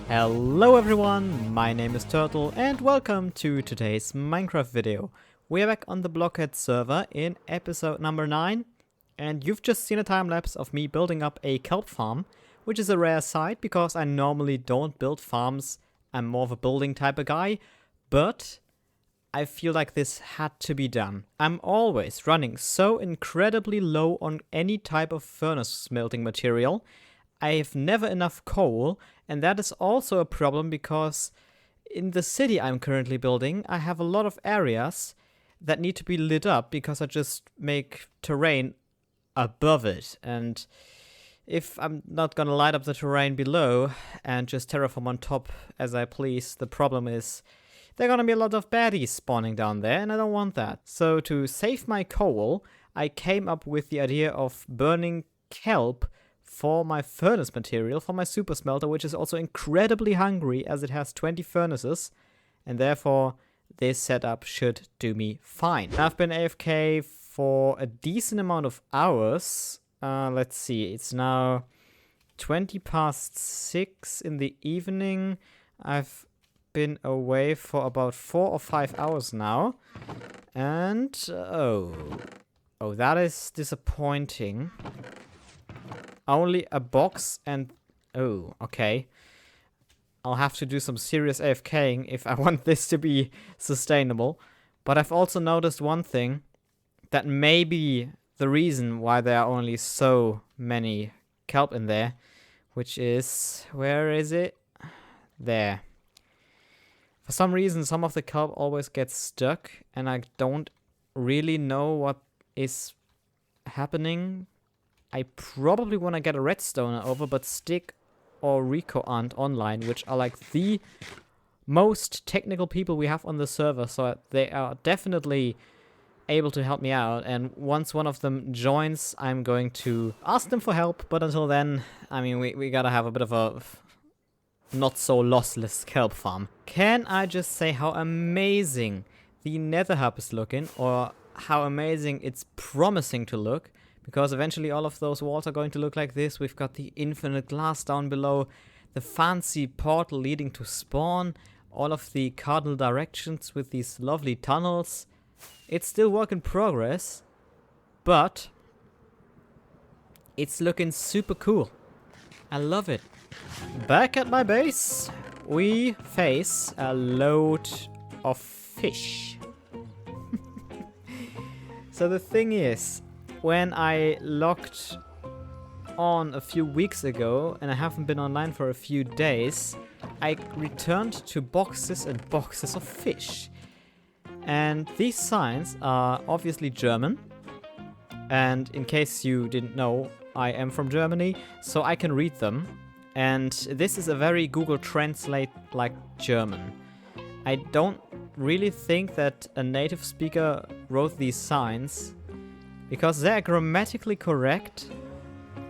Hello everyone, my name is Toertl and welcome to today's Minecraft video. We are back on the Blockhead server in episode number 9, and you've just seen a time-lapse of me building up a kelp farm, which is a rare sight because I normally don't build farms. I'm more of a building type of guy, but I feel like this had to be done. I'm always running so incredibly low on any type of furnace smelting material. I have never enough coal, and that is also a problem because in the city I'm currently building, I have a lot of areas that need to be lit up because I just make terrain above it. And if I'm not gonna light up the terrain below and just terraform on top as I please, the problem is there are gonna be a lot of baddies spawning down there, and I don't want that. So to save my coal, I came up with the idea of burning kelp for my furnace material, for my super smelter, which is also incredibly hungry as it has 20 furnaces, and therefore this setup should do me fine. I've been AFK for a decent amount of hours. Let's see, it's now 20 past 6 in the evening. I've been away for about 4 or 5 hours now, and oh, that is disappointing. Only a box and... oh, okay. I'll have to do some serious AFKing if I want this to be sustainable. But I've also noticed one thing, that may be the reason why there are only so many kelp in there, which is... where is it? There. For some reason, some of the kelp always gets stuck, and I don't really know what is happening. I probably want to get a redstone over, but Stick or Rico aren't online, which are like the most technical people we have on the server, so they are definitely able to help me out. And once one of them joins, I'm going to ask them for help, but until then, I mean, we gotta have a bit of a not so lossless kelp farm. Can I just say how amazing the nether hub is looking, or how amazing it's promising to look? Because eventually all of those walls are going to look like this. We've got the infinite glass down below, the fancy portal leading to spawn, all of the cardinal directions with these lovely tunnels. It's still work in progress, but it's looking super cool. I love it. Back at my base, we face a load of fish. So the thing is, when I logged on a few weeks ago, and I haven't been online for a few days, I returned to boxes and boxes of fish. And these signs are obviously German. And in case you didn't know, I am from Germany, so I can read them. And this is a very Google Translate-like German. I don't really think that a native speaker wrote these signs, because they're grammatically correct,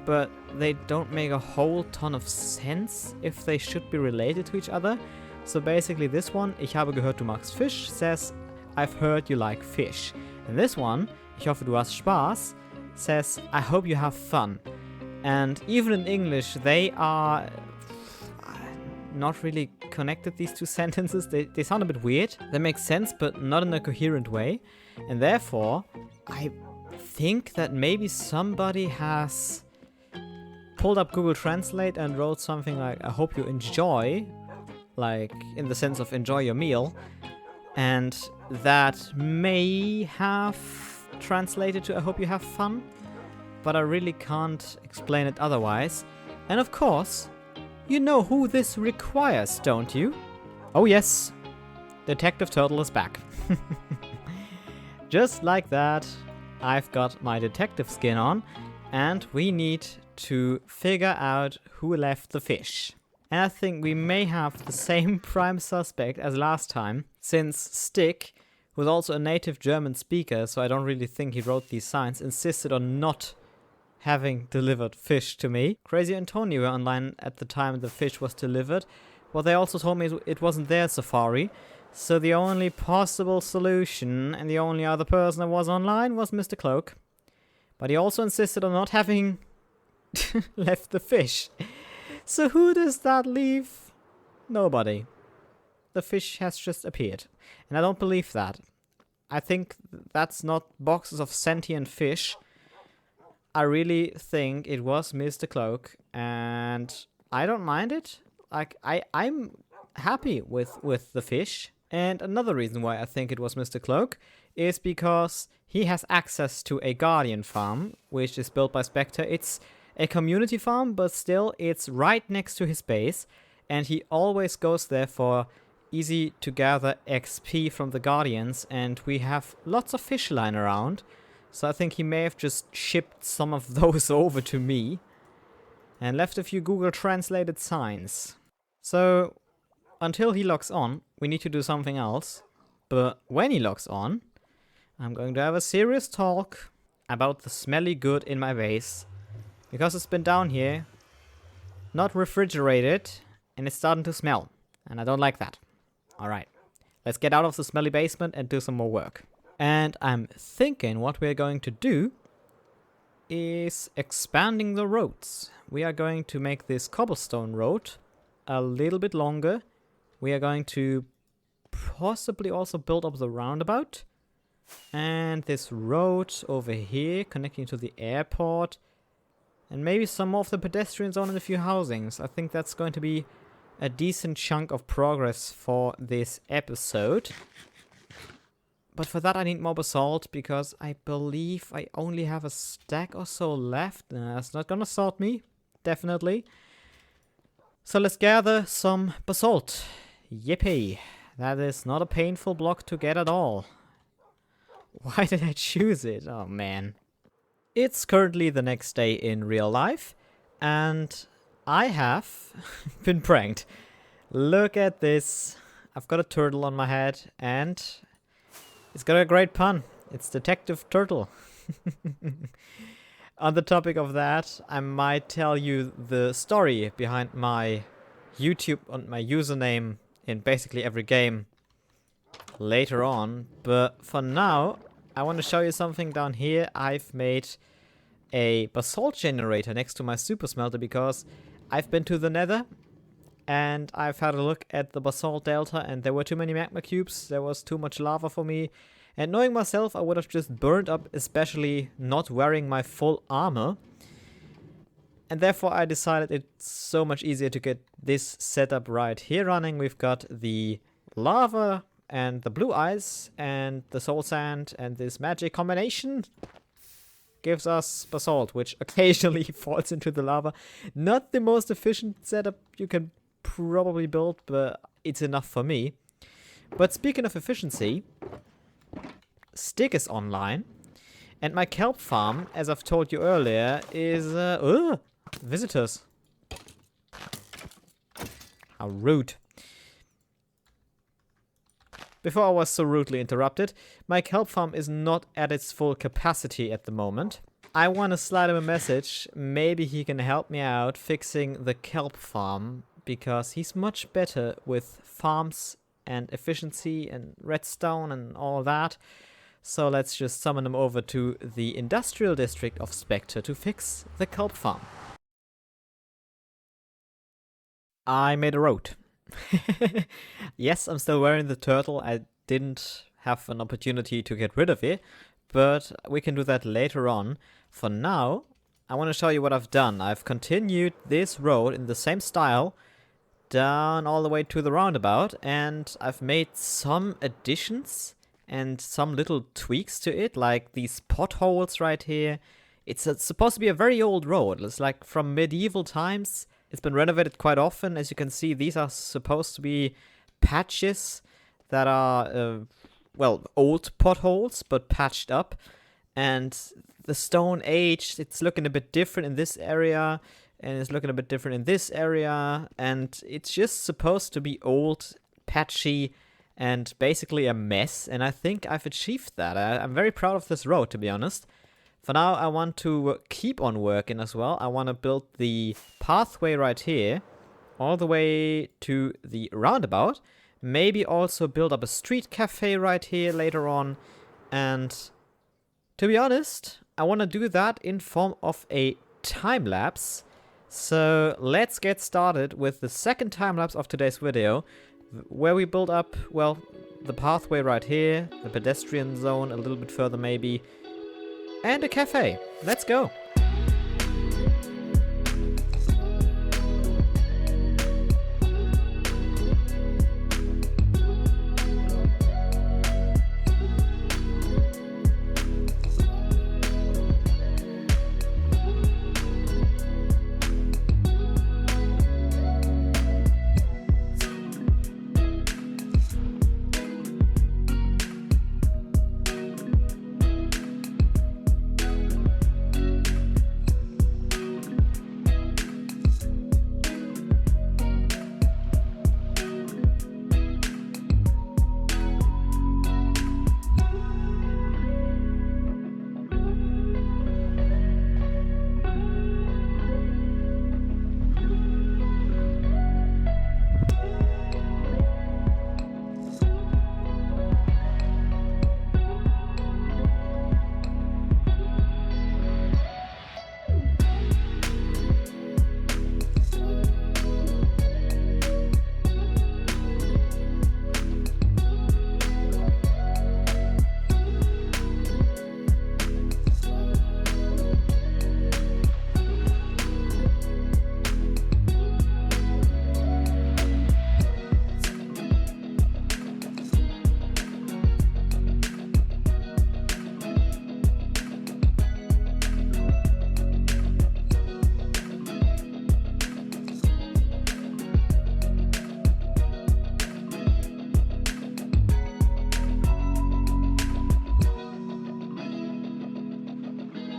but they don't make a whole ton of sense if they should be related to each other. So basically this one, ich habe gehört du magst Fisch, says, I've heard you like fish. And this one, ich hoffe du hast Spaß, says, I hope you have fun. And even in English, they are not really connected, these two sentences. They sound a bit weird. They make sense, but not in a coherent way. And therefore, I think that maybe somebody has pulled up Google Translate and wrote something like, I hope you enjoy, like in the sense of enjoy your meal, and that may have translated to I hope you have fun. but I really can't explain it otherwise. And of course, you know who this requires, don't you? Oh yes, Detective Turtle is back. Just like that, I've got my detective skin on, and we need to figure out who left the fish. And I think we may have the same prime suspect as last time, since Stick, who's also a native German speaker, so I don't really think he wrote these signs, insisted on not having delivered fish to me. Crazy and Tony were online at the time the fish was delivered, but they also told me it wasn't their safari. So the only possible solution and the only other person that was online was Mr. Cloak. But he also insisted on not having left the fish. So who does that leave? Nobody. The fish has just appeared. And I don't believe that. I think that's not boxes of sentient fish. I really think it was Mr. Cloak. And I don't mind it. Like, I'm happy with the fish. And another reason why I think it was Mr. Cloak is because he has access to a Guardian farm, which is built by Spectre. It's a community farm, but still it's right next to his base, and he always goes there for easy to gather XP from the Guardians, and we have lots of fish lying around, so I think he may have just shipped some of those over to me and left a few Google translated signs. So until he logs on, we need to do something else. But when he logs on, I'm going to have a serious talk about the smelly good in my base. Because it's been down here, not refrigerated, and it's starting to smell. And I don't like that. Alright, let's get out of the smelly basement and do some more work. And I'm thinking what we're going to do is expanding the roads. We are going to make this cobblestone road a little bit longer. We are going to possibly also build up the roundabout. And this road over here connecting to the airport. And maybe some more of the pedestrian zone and a few housings. I think that's going to be a decent chunk of progress for this episode. But for that I need more basalt because I believe I only have a stack or so left. That's not gonna sort me, definitely. So let's gather some basalt. Yippee! That is not a painful block to get at all. Why did I choose it? Oh man. It's currently the next day in real life, and I have been pranked. Look at this. I've got a turtle on my head, and it's got a great pun. It's Detective Toertl. On the topic of that, I might tell you the story behind my YouTube and my username in basically every game later on. But for now, I want to show you something down here. I've made a basalt generator next to my super smelter because I've been to the nether and I've had a look at the basalt delta and there were too many magma cubes. There was too much lava for me. And knowing myself, I would have just burned up, especially not wearing my full armor. And therefore I decided it's so much easier to get this setup right here running. We've got the lava and the blue ice and the soul sand, and this magic combination gives us basalt, which occasionally falls into the lava. Not the most efficient setup you can probably build, but it's enough for me. But speaking of efficiency, Stick is online, and my kelp farm, as I've told you earlier, is visitors. How rude. Before I was so rudely interrupted, my kelp farm is not at its full capacity at the moment. I want to slide him a message. Maybe he can help me out fixing the kelp farm, because he's much better with farms and efficiency and redstone and all that. So let's just summon him over to the industrial district of Spectre to fix the kelp farm. I made a road. Yes, I'm still wearing the turtle. I didn't have an opportunity to get rid of it, but we can do that later on. For now, I want to show you what I've done. I've continued this road in the same style down all the way to the roundabout, and I've made some additions and some little tweaks to it, like these potholes right here supposed to be a very old road. It's like from medieval times. It's been renovated quite often. As you can see, these are supposed to be patches that are, well, old potholes, but patched up. And the stone age, it's looking a bit different in this area, and it's looking a bit different in this area. And it's just supposed to be old, patchy, and basically a mess. And I think I've achieved that. I'm very proud of this road, to be honest. For now, I want to keep on working as well. I want to build the pathway right here, all the way to the roundabout. Maybe also build up a street cafe right here later on. And to be honest, I want to do that in form of a time lapse. So let's get started with the second time lapse of today's video, where we build up, well, the pathway right here, the pedestrian zone a little bit further maybe, and a cafe. Let's go.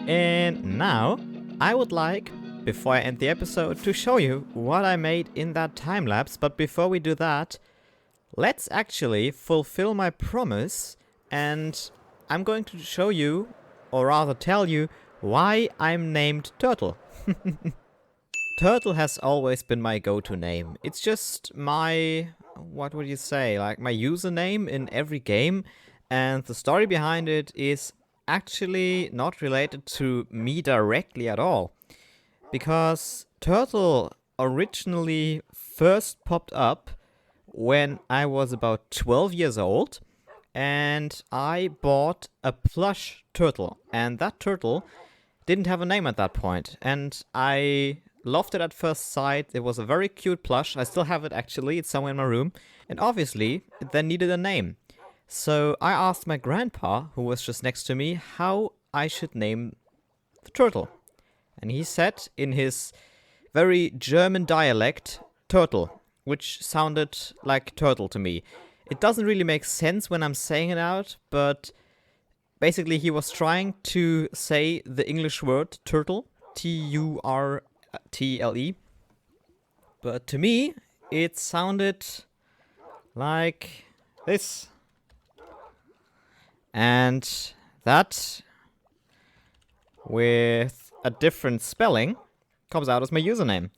And now, I would like, before I end the episode, to show you what I made in that time lapse. But before we do that, let's actually fulfill my promise, and I'm going to show you, or rather tell you, why I'm named Toertl. Toertl has always been my go-to name. It's just my, what would you say, like my username in every game. And the story behind it is actually not related to me directly at all. Because Toertl originally first popped up when I was about 12 years old. And I bought a plush turtle. And that turtle didn't have a name at that point. And I loved it at first sight. It was a very cute plush. I still have it actually. It's somewhere in my room. And obviously, it then needed a name. So I asked my grandpa, who was just next to me, how I should name the turtle. And he said in his very German dialect, Toertl, which sounded like turtle to me. It doesn't really make sense when I'm saying it out, but basically he was trying to say the English word turtle, T-U-R-T-L-E. But to me, it sounded like this. And that, with a different spelling, comes out as my username.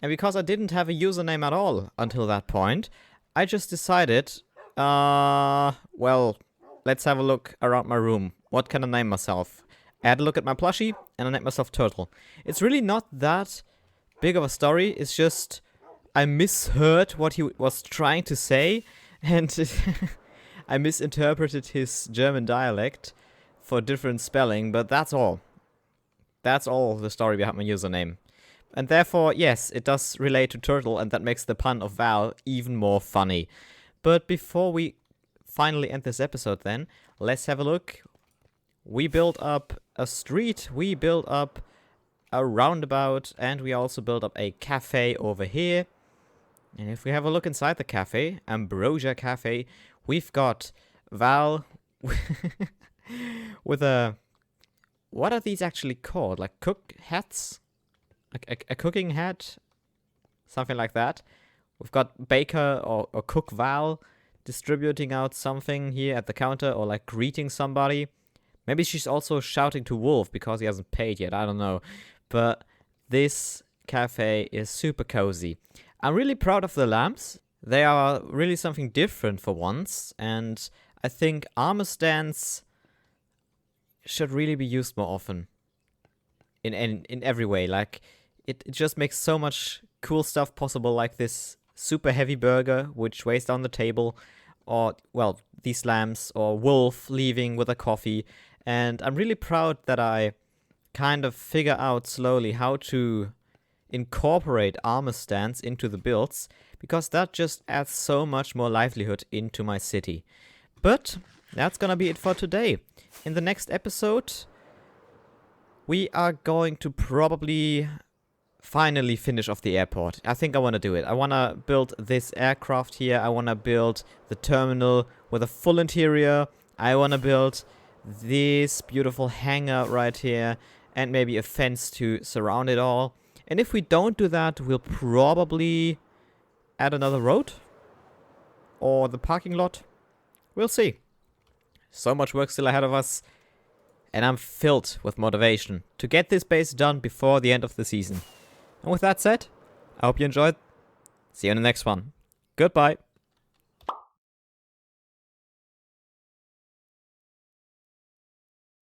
And because I didn't have a username at all until that point, I just decided, well, let's have a look around my room. What can I name myself? I had a look at my plushie, and I named myself Toertl. It's really not that big of a story. It's just I misheard what he was trying to say, and I misinterpreted his German dialect for different spelling, but that's all. That's all the story behind my username. And therefore, yes, it does relate to Toertl, and that makes the pun of Val even more funny. But before we finally end this episode then, let's have a look We built up a street, we built up a roundabout, and we also built up a cafe over here. And if we have a look inside the cafe, Ambrosia Cafe, we've got Val with a... What are these actually called? Like cook hats? A cooking hat? Something like that. We've got Baker or Cook Val distributing out something here at the counter, or like greeting somebody. Maybe she's also shouting to Wolf because he hasn't paid yet, I don't know. But this cafe is super cozy. I'm really proud of the lamps. They are really something different for once, and I think armor stands should really be used more often. In every way. Like, it just makes so much cool stuff possible, like this super heavy burger which weighs down the table, or, well, these lamps, or Wolf leaving with a coffee. And I'm really proud that I kind of figure out slowly how to incorporate armor stands into the builds, because that just adds so much more livelihood into my city. But that's gonna be it for today. In the next episode, we are going to probably finally finish off the airport. I think I want to do it. I want to build this aircraft here. I want to build the terminal with a full interior. I want to build this beautiful hangar right here, and maybe a fence to surround it all. And if we don't do that, we'll probably add another road or the parking lot. We'll see. So much work still ahead of us, and I'm filled with motivation to get this base done before the end of the season. And with that said, I hope you enjoyed. See you in the next one. Goodbye.